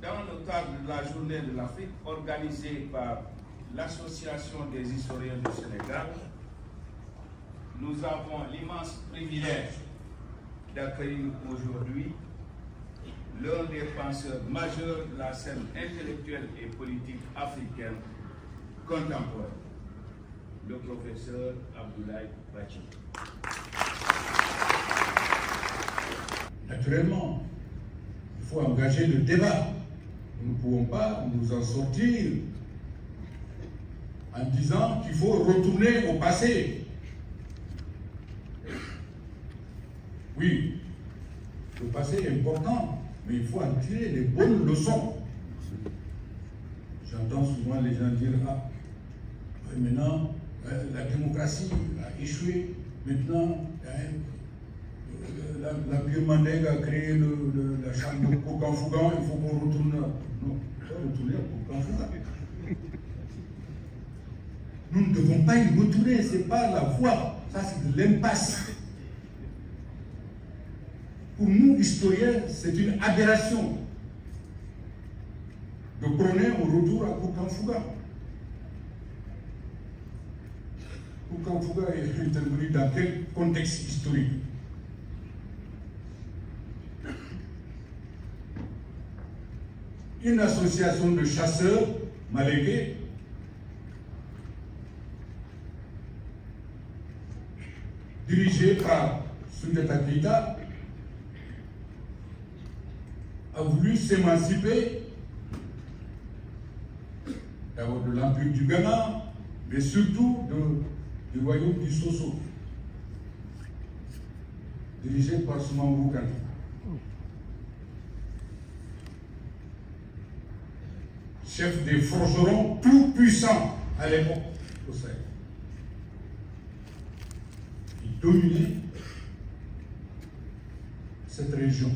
dans le cadre de la Journée de l'Afrique organisée par l'Association des historiens du Sénégal, nous avons l'immense privilège d'accueillir aujourd'hui l'un des penseurs majeurs de la scène intellectuelle et politique africaine contemporaine, le professeur Abdoulaye Bathily. Naturellement, il faut engager le débat. Nous ne pouvons pas nous en sortir en disant qu'il faut retourner au passé. Oui, le passé est important, mais il faut en tirer les bonnes leçons. J'entends souvent les gens dire, ah, maintenant, la démocratie a échoué, maintenant, l'Empire Mandingue a créé la chambre de Kourkan-Fougan, il faut qu'on retourne. Non, il faut retourner à Kourkan-Fougan. Nous ne devons pas y retourner, ce n'est pas la voie, ça c'est de l'impasse. Pour nous, historiens, c'est une aberration de prôner un retour à Kourkan-Fougan. Kourkan-Fougan est intervenu dans quel contexte historique? Une association de chasseurs malégués dirigée par Soundiata Keïta a voulu s'émanciper d'abord de l'Empire du Ghana, mais surtout du royaume du Soso, dirigé par Soumaoro Kanté. Chef des forgerons tout puissants à l'époque au Sahel. Il dominait cette région.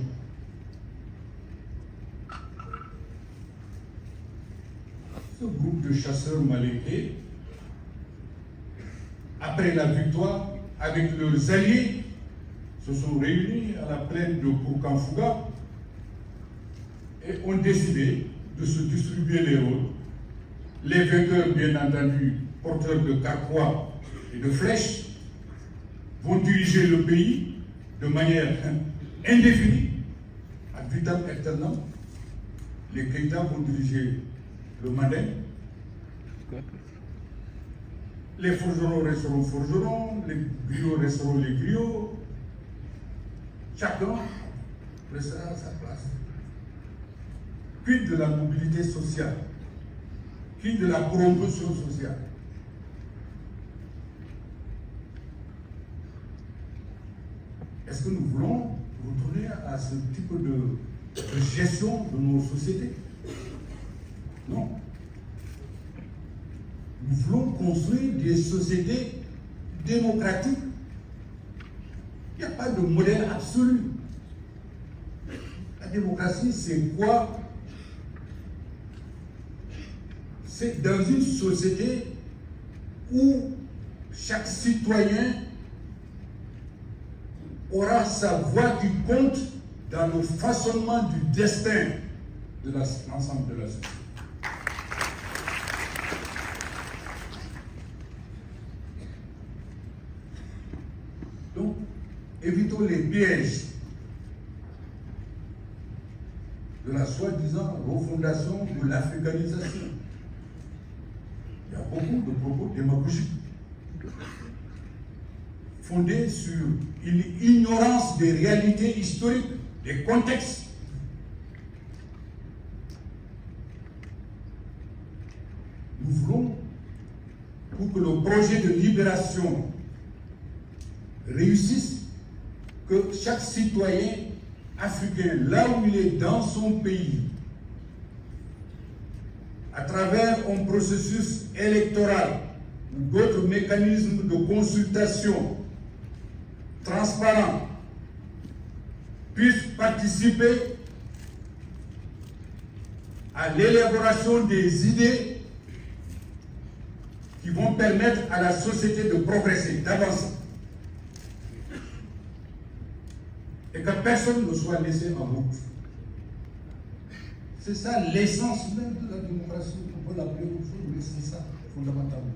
Ce groupe de chasseurs malégués, après la victoire, avec leurs alliés, se sont réunis à la plaine de Kourkan-Fougan et ont décidé de se distribuer les rôles. Les vainqueurs, bien entendu, porteurs de carquois et de flèches, vont diriger le pays de manière indéfinie, ad vitam aeternam. Les Keïta vont diriger le Mandin. Les forgerons resteront forgerons, les griots resteront les griots. Chacun restera à sa place. Quid de la mobilité sociale? Quid de la promotion sociale? Est-ce que nous voulons retourner à ce type de gestion de nos sociétés? Non. Nous voulons construire des sociétés démocratiques. Il n'y a pas de modèle absolu. La démocratie, c'est quoi? C'est dans une société où chaque citoyen aura sa voix qui compte dans le façonnement du destin de l'ensemble de la société. Donc, évitons les pièges de la soi-disant refondation de l'africanisation. Il y a beaucoup de propos démagogiques fondés sur une ignorance des réalités historiques, des contextes. Nous voulons, pour que le projet de libération réussisse, que chaque citoyen africain, là où il est dans son pays, à travers un processus électoral ou d'autres mécanismes de consultation transparents, puisse participer à l'élaboration des idées qui vont permettre à la société de progresser, d'avancer. Et que personne ne soit laissé en route. C'est ça l'essence même de la démocratie. On peut l'appeler autre chose, mais c'est ça, fondamentalement.